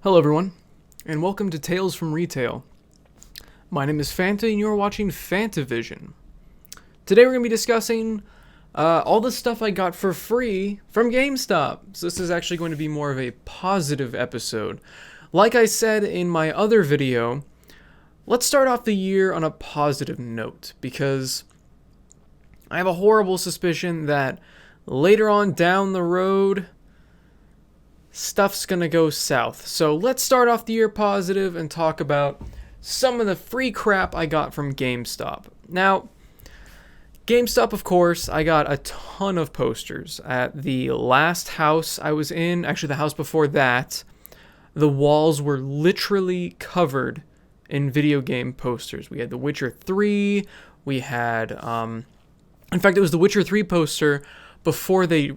Hello everyone, and welcome to Tales from Retail. My name is Fanta, and you're watching Fantavision. Today we're going to be discussing all the stuff I got for free from GameStop. So this is actually going to be more of a positive episode. Like I said in my other video, let's start off the year on a positive note, because I have a horrible suspicion that later on down the road, stuff's gonna go south. So let's start off the year positive and talk about some of the free crap I got from GameStop. Now, GameStop, of course, I got a ton of posters. At the last house I was in, actually the house before that, the walls were literally covered in video game posters. We had The Witcher 3, we had, in fact, it was The Witcher 3 poster before they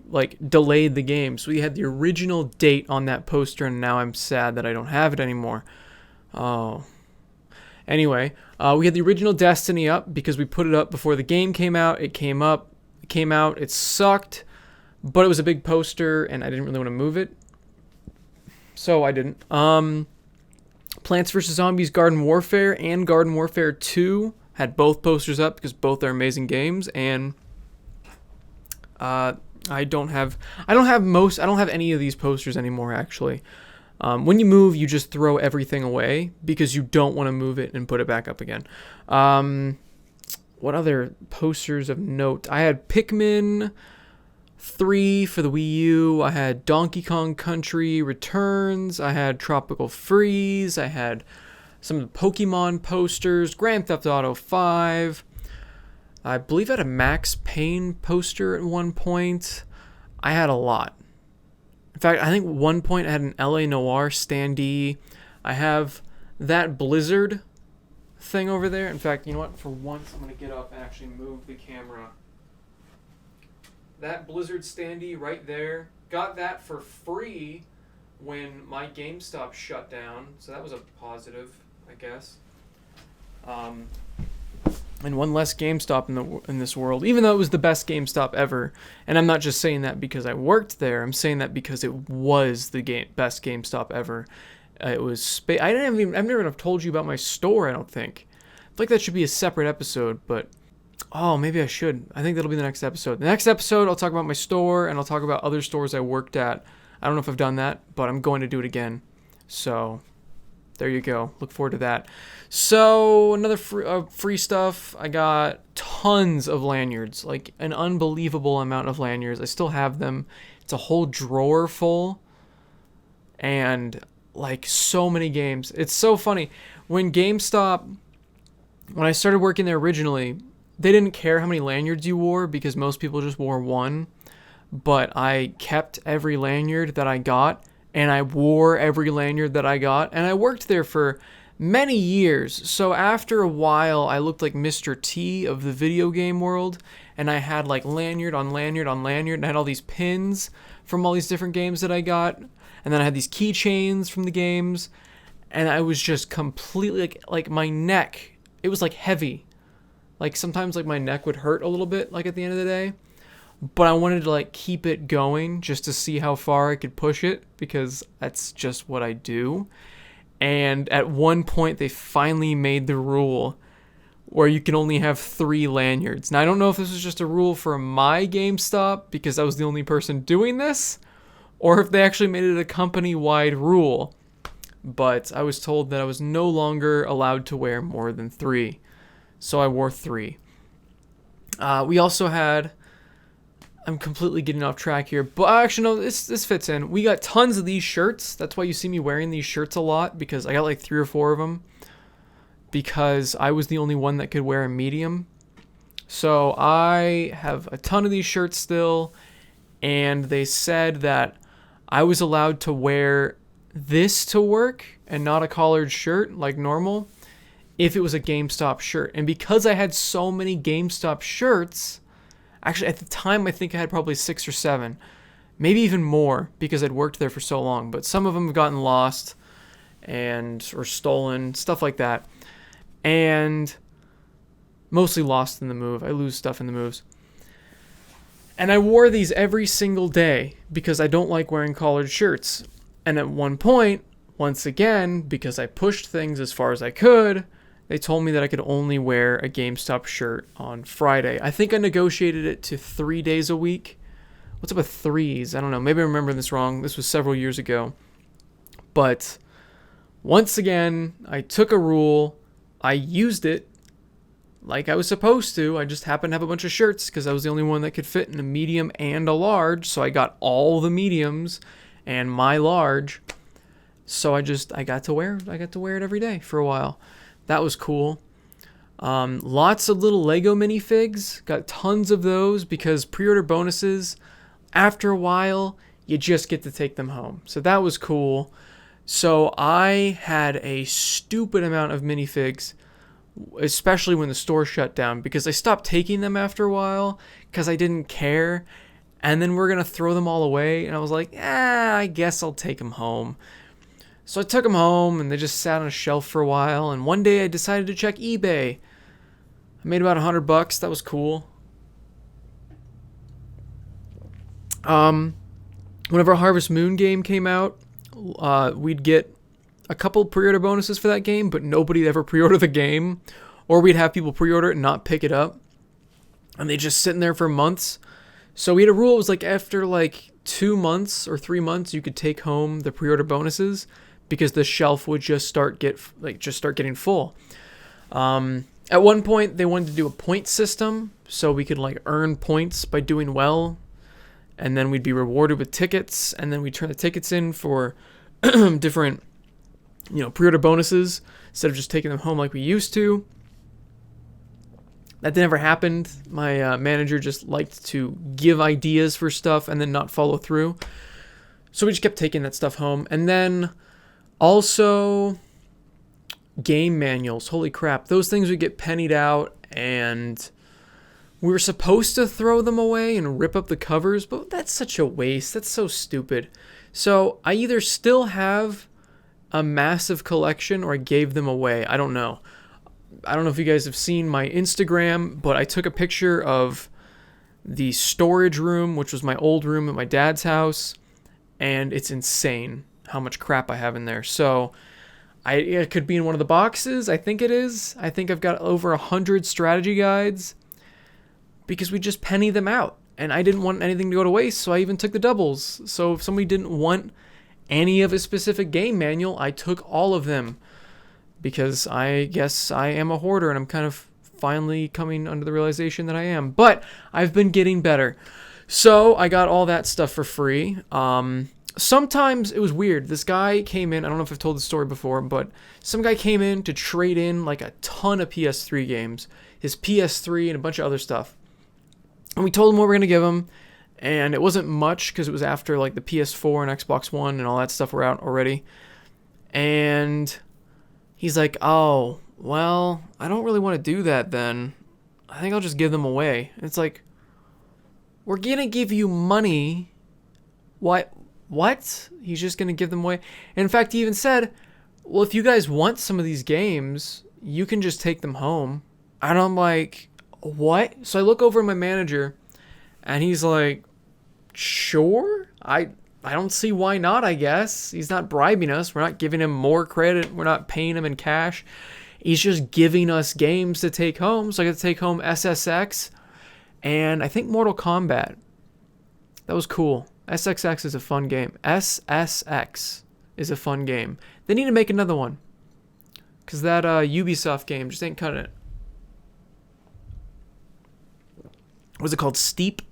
delayed the game. So we had the original date on that poster, and now I'm sad that I don't have it anymore. Oh. Anyway, we had the original Destiny up because we put it up before the game came out. It came out, it sucked, but it was a big poster and I didn't really want to move it. So I didn't. Plants vs. Zombies Garden Warfare and Garden Warfare 2 had both posters up because both are amazing games, and I don't have any of these posters anymore, actually. When you move, you just throw everything away because you don't want to move it and put it back up again. What other posters of note? I had Pikmin 3 for the Wii U. I had Donkey Kong Country Returns. I had Tropical Freeze. I had some of the Pokemon posters. Grand Theft Auto 5. I believe I had a Max Payne poster at one point. I had a lot. In fact, I think at one point I had an LA Noire standee. I have that Blizzard thing over there. In fact, you know what? For once, I'm going to get up and actually move the camera. That Blizzard standee right there. Got that for free when my GameStop shut down. So that was a positive, I guess. And one less GameStop in this world, even though it was the best GameStop ever. And I'm not just saying that because I worked there. I'm saying that because it was the best GameStop ever. It was. I've never even told you about my store. I don't think. I feel like that should be a separate episode, but maybe I should. I think that'll be the next episode. The next episode, I'll talk about my store and I'll talk about other stores I worked at. I don't know if I've done that, but I'm going to do it again. So there you go. Look forward to that. So another free stuff. I got tons of lanyards, like an unbelievable amount of lanyards. I still have them. It's a whole drawer full, and like so many games. It's so funny. When I started working there originally, they didn't care how many lanyards you wore because most people just wore one. But I kept every lanyard that I got, and I wore every lanyard that I got, and I worked there for many years. So after a while, I looked like Mr. T of the video game world, and I had like lanyard on lanyard on lanyard, and I had all these pins from all these different games that I got, and then I had these keychains from the games, and I was just completely like my neck, it was like heavy. Like sometimes like my neck would hurt a little bit like at the end of the day. But I wanted to like keep it going just to see how far I could push it, because that's just what I do. And at one point they finally made the rule where you can only have 3 lanyards. Now I don't know if this was just a rule for my GameStop because I was the only person doing this, or if they actually made it a company-wide rule. But I was told that I was no longer allowed to wear more than 3. So I wore 3. We also had... I'm completely getting off track here, but actually no, this fits in. We got tons of these shirts. That's why you see me wearing these shirts a lot, because I got like 3 or 4 of them, because I was the only one that could wear a medium. So I have a ton of these shirts still, and they said that I was allowed to wear this to work and not a collared shirt like normal if it was a GameStop shirt. And because I had so many GameStop shirts, actually, at the time, I think I had probably 6 or 7. Maybe even more, because I'd worked there for so long. But some of them have gotten lost or stolen, stuff like that. And mostly lost in the move. I lose stuff in the moves. And I wore these every single day because I don't like wearing collared shirts. And at one point once again, because I pushed things as far as I could, they told me that I could only wear a GameStop shirt on Friday. I think I negotiated it to 3 days a week. What's up with threes? I don't know. Maybe I'm remembering this wrong. This was several years ago. But once again, I took a rule. I used it like I was supposed to. I just happened to have a bunch of shirts because I was the only one that could fit in a medium and a large. So I got all the mediums and my large. So I got to wear it every day for a while. That was cool. Lots of little Lego minifigs. Got tons of those because pre-order bonuses, after a while, you just get to take them home. So that was cool. So I had a stupid amount of minifigs, especially when the store shut down, because I stopped taking them after a while because I didn't care. And then we're going to throw them all away. And I was like, I guess I'll take them home. So I took them home and they just sat on a shelf for a while. And one day I decided to check eBay. I made about $100. That was cool. Whenever Harvest Moon game came out, we'd get a couple pre-order bonuses for that game, but nobody ever pre-order the game, or we'd have people pre-order it and not pick it up, and they just sitting there for months. So we had a rule. It was like after like 2 months or 3 months, you could take home the pre-order bonuses because the shelf would just start getting full. At one point, they wanted to do a point system, so we could like earn points by doing well. And then we'd be rewarded with tickets, and then we'd turn the tickets in for different, pre-order bonuses instead of just taking them home like we used to. That never happened. My manager just liked to give ideas for stuff and then not follow through. So we just kept taking that stuff home. And then also game manuals. Holy crap. Those things would get pennied out, and we were supposed to throw them away and rip up the covers, but that's such a waste. That's so stupid. So I either still have a massive collection or I gave them away. I don't know. I don't know if you guys have seen my Instagram, but I took a picture of the storage room, which was my old room at my dad's house, and it's insane how much crap I have in there. So it could be in one of the boxes. I think it is. I think I've got over 100 strategy guides, because we just penny them out, and I didn't want anything to go to waste, so I even took the doubles. So if somebody didn't want any of a specific game manual, I took all of them, because I guess I am a hoarder, and I'm kind of finally coming under the realization that I am. But I've been getting better. So I got all that stuff for free. Sometimes it was weird. This guy came in, I don't know if I've told the story before, but some guy came in to trade in like a ton of PS3 games, his PS3 and a bunch of other stuff. And we told him what we were going to give him, and it wasn't much because it was after like the PS4 and Xbox One and all that stuff were out already. And he's like, oh, well, I don't really want to do that then. I think I'll just give them away. And it's like, we're going to give you money. What? He's just going to give them away? And in fact, he even said, well, if you guys want some of these games, you can just take them home. And I'm like, what? So I look over at my manager, and he's like, sure. I don't see why not, I guess. He's not bribing us. We're not giving him more credit. We're not paying him in cash. He's just giving us games to take home. So I got to take home SSX and I think Mortal Kombat. That was cool. SXX is a fun game. SSX is a fun game. They need to make another one, because that Ubisoft game just ain't cutting it. What is it called? Steep?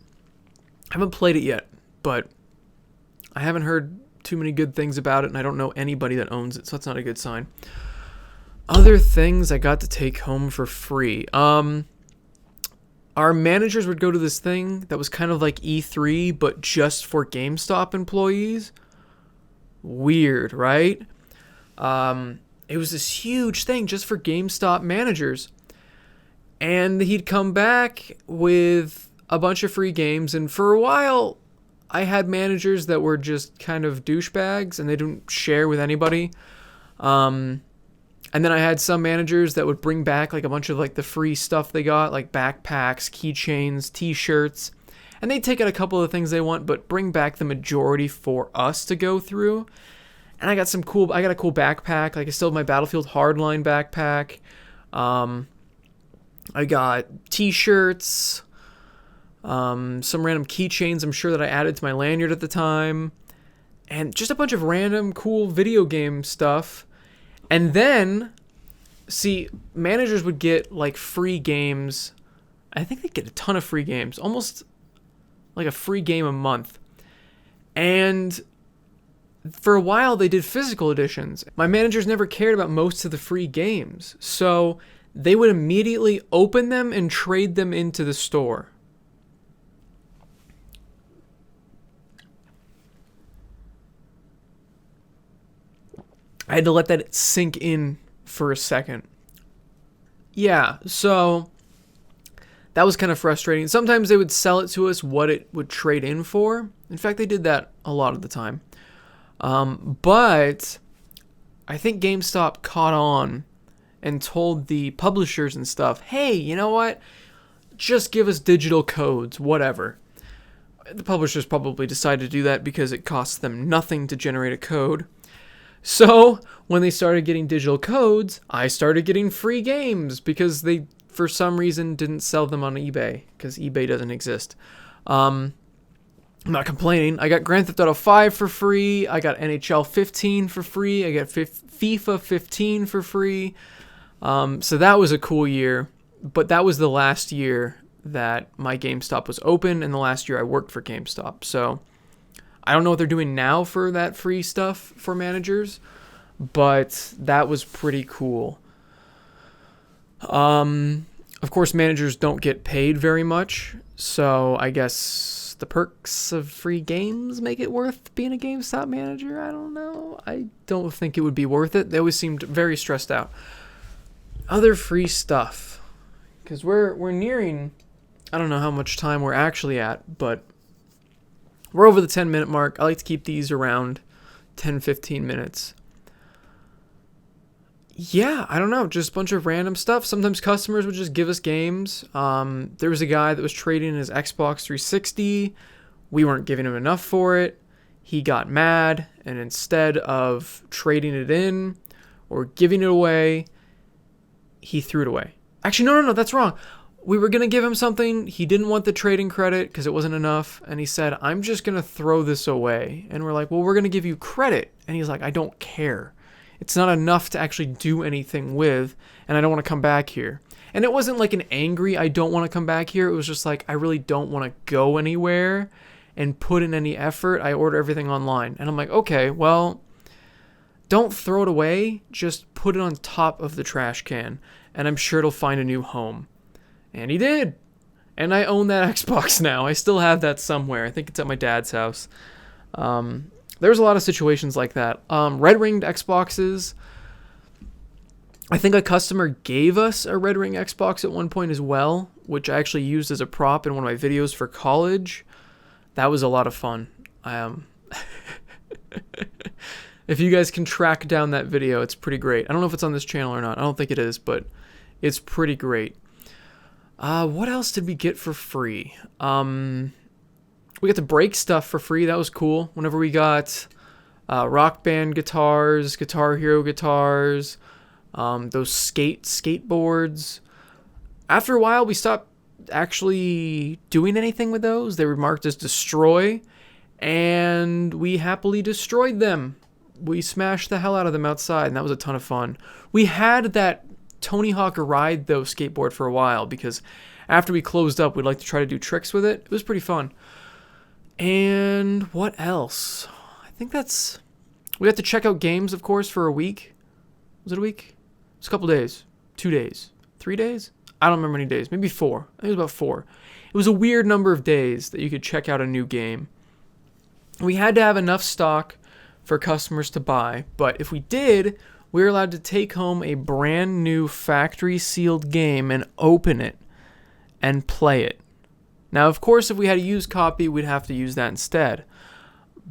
I haven't played it yet, but I haven't heard too many good things about it, and I don't know anybody that owns it, so that's not a good sign. Other things I got to take home for free. Our managers would go to this thing that was kind of like E3, but just for GameStop employees. Weird, right? It was this huge thing just for GameStop managers. And he'd come back with a bunch of free games. And for a while, I had managers that were just kind of douchebags and they didn't share with anybody. And then I had some managers that would bring back like a bunch of like the free stuff they got, like backpacks, keychains, t-shirts. And they'd take out a couple of the things they want, but bring back the majority for us to go through. And I got a cool backpack. Like, I still have my Battlefield Hardline backpack. I got t-shirts, some random keychains I'm sure that I added to my lanyard at the time, and just a bunch of random cool video game stuff. And then, see, managers would get like free games. I think they'd get a ton of free games, almost like a free game a month. And for a while, they did physical editions. My managers never cared about most of the free games, so they would immediately open them and trade them into the store. I had to let that sink in for a second. Yeah, so that was kind of frustrating. Sometimes they would sell it to us what it would trade in for. In fact, they did that a lot of the time. But I think GameStop caught on and told the publishers and stuff, hey, you know what? Just give us digital codes, whatever. The publishers probably decided to do that because it costs them nothing to generate a code. So when they started getting digital codes, I started getting free games because they, for some reason, didn't sell them on eBay because eBay doesn't exist. I'm not complaining. I got Grand Theft Auto 5 for free. I got NHL 15 for free. I got FIFA 15 for free. So that was a cool year. But that was the last year that my GameStop was open and the last year I worked for GameStop. So I don't know what they're doing now for that free stuff for managers, but that was pretty cool. Of course, managers don't get paid very much, so I guess the perks of free games make it worth being a GameStop manager. I don't know. I don't think it would be worth it. They always seemed very stressed out. Other free stuff, because we're nearing, I don't know how much time we're actually at, but we're over the 10-minute mark. I like to keep these around 10-15 minutes. Yeah, I don't know, just a bunch of random stuff. Sometimes customers would just give us games. There was a guy that was trading his Xbox 360. We weren't giving him enough for it. He got mad, and instead of trading it in or giving it away, he threw it away. Actually, no, that's wrong. We were going to give him something. He didn't want the trading credit because it wasn't enough. And he said, I'm just going to throw this away. And we're like, well, we're going to give you credit. And he's like, I don't care. It's not enough to actually do anything with. And I don't want to come back here. And it wasn't like an angry, I don't want to come back here. It was just like, I really don't want to go anywhere and put in any effort. I order everything online. And I'm like, okay, well, don't throw it away. Just put it on top of the trash can. And I'm sure it'll find a new home. And he did. And I own that Xbox now. I still have that somewhere. I think it's at my dad's house. There's a lot of situations like that. Red-ringed Xboxes. I think a customer gave us a red ring Xbox at one point as well, which I actually used as a prop in one of my videos for college. That was a lot of fun. If you guys can track down that video, it's pretty great. I don't know if it's on this channel or not. I don't think it is, but it's pretty great. What else did we get for free? We got to break stuff for free. That was cool. Whenever we got Rock Band guitars, Guitar Hero guitars, those skateboards. After a while, we stopped actually doing anything with those. They were marked as destroy, and we happily destroyed them. We smashed the hell out of them outside, and that was a ton of fun. We had that Tony Hawk Ride, though, skateboard for a while, because after we closed up, we'd like to try to do tricks with it. It was pretty fun. And what else? I think that's... We got to check out games, of course, for a week. Was it a week? It was a couple days. 2 days. 3 days? I don't remember any days. Maybe 4. I think it was about 4. It was a weird number of days that you could check out a new game. We had to have enough stock for customers to buy, but if we did, we were allowed to take home a brand new factory sealed game and open it and play it. Now, of course, if we had a used copy, we'd have to use that instead.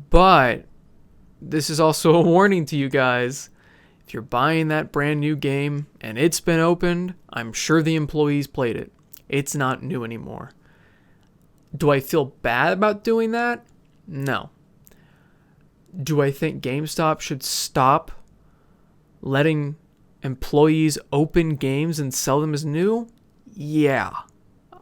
But this is also a warning to you guys. If you're buying that brand new game and it's been opened, I'm sure the employees played it. It's not new anymore. Do I feel bad about doing that? No. Do I think GameStop should stop letting employees open games and sell them as new? Yeah.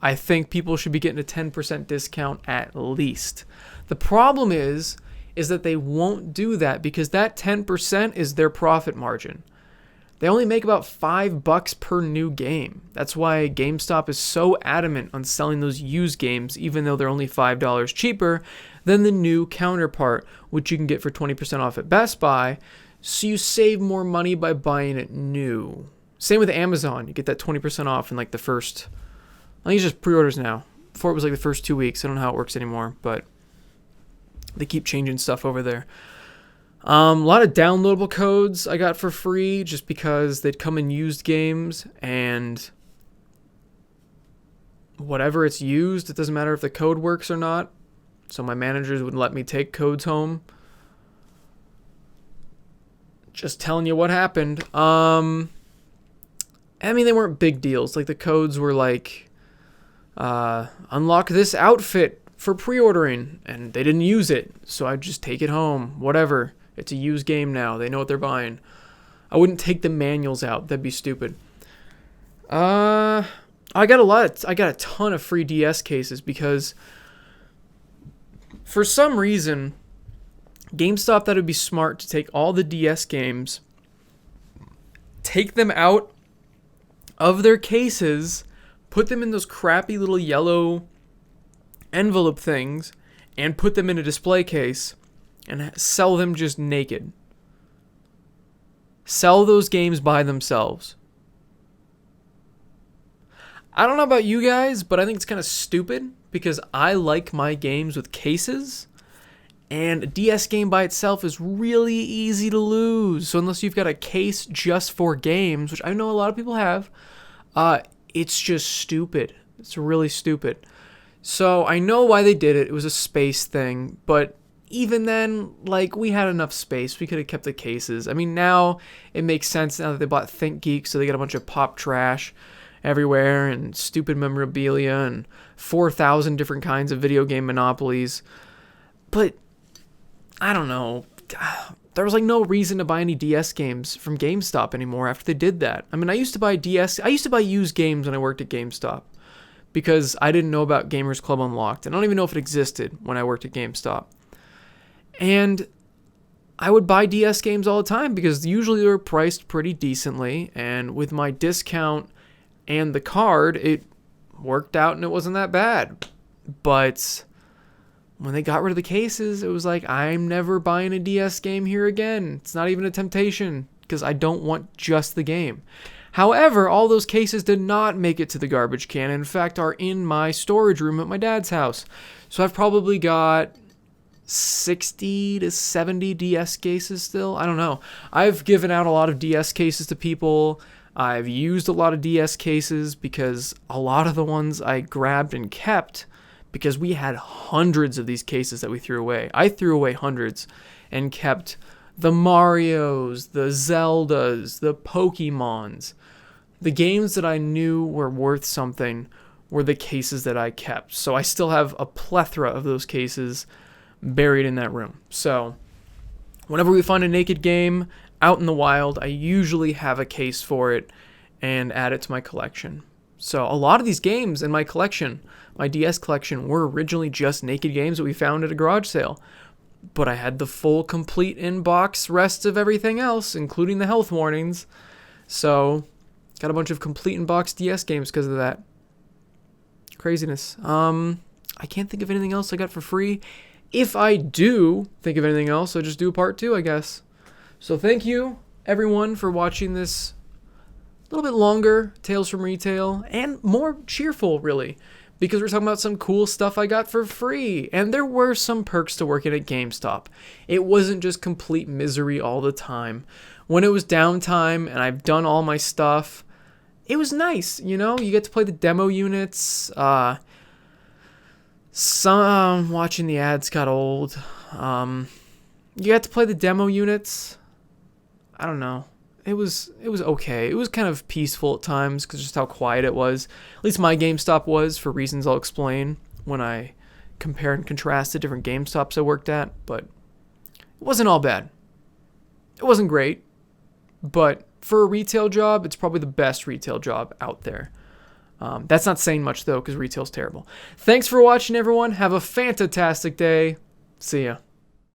I think people should be getting a 10% discount at least. The problem is that they won't do that because that 10% is their profit margin. They only make about $5 per new game. That's why GameStop is so adamant on selling those used games, even though they're only $5 cheaper than the new counterpart, which you can get for 20% off at Best Buy. So you save more money by buying it new. Same with Amazon. You get that 20% off in like the first, I think it's just pre-orders now. Before it was like the first 2 weeks. I don't know how it works anymore, but they keep changing stuff over there. A lot of downloadable codes I got for free just because they'd come in used games, and whatever it's used, it doesn't matter if the code works or not. So my managers would let me take codes home. Just telling you what happened. I mean, they weren't big deals. Like the codes were like, unlock this outfit for pre-ordering, and they didn't use it. So I'd just take it home, whatever. It's a used game now. They know what they're buying. I wouldn't take the manuals out. That'd be stupid. I got a ton of free DS cases because for some reason, GameStop thought it'd be smart to take all the DS games, take them out of their cases, put them in those crappy little yellow envelope things, and put them in a display case and sell them just naked. Sell those games by themselves. I don't know about you guys, but I think it's kind of stupid because I like my games with cases, and a DS game by itself is really easy to lose. So unless you've got a case just for games, which I know a lot of people have, it's just stupid. It's really stupid. So I know why they did it. It was a space thing, but even then, like, we had enough space. We could have kept the cases. I mean, now it makes sense now that they bought ThinkGeek, so they got a bunch of pop trash everywhere and stupid memorabilia and 4,000 different kinds of video game monopolies. But I don't know. There was like no reason to buy any DS games from GameStop anymore after they did that. I mean, I used to buy used games when I worked at GameStop because I didn't know about Gamers Club Unlocked. And I don't even know if it existed when I worked at GameStop. And I would buy DS games all the time because usually they were priced pretty decently. And with my discount and the card, it worked out and it wasn't that bad. But when they got rid of the cases, it was like, I'm never buying a DS game here again. It's not even a temptation because I don't want just the game. However, all those cases did not make it to the garbage can. In fact, are in my storage room at my dad's house. So I've probably got 60 to 70 DS cases still. I don't know. I've given out a lot of DS cases to people. I've used a lot of DS cases because a lot of the ones I grabbed and kept because we had hundreds of these cases that we threw away. I threw away hundreds and kept the Marios, the Zeldas, the Pokemons. The games that I knew were worth something were the cases that I kept. So I still have a plethora of those cases buried in that room. So whenever we find a naked game out in the wild, I usually have a case for it and add it to my collection. So a lot of these games in my collection, my DS collection, were originally just naked games that we found at a garage sale. But I had the full, complete in-box rest of everything else, including the health warnings. So got a bunch of complete in-box DS games because of that. Craziness. I can't think of anything else I got for free. If I do think of anything else, I'll just do a part 2, I guess. So thank you, everyone, for watching this a little bit longer Tales from Retail and more cheerful, really, because we're talking about some cool stuff I got for free. And there were some perks to working at GameStop. It wasn't just complete misery all the time. When it was downtime and I've done all my stuff, it was nice, you know? You get to play the demo units. Some watching the ads got old. You got to play the demo units. I don't know. It was okay. It was kind of peaceful at times because just how quiet it was. At least my GameStop was, for reasons I'll explain when I compare and contrast the different GameStops I worked at. But It wasn't all bad. It wasn't great, but for a retail job, it's probably the best retail job out there. That's not saying much, though, because retail's terrible. Thanks for watching, everyone. Have a fantastic day. See ya.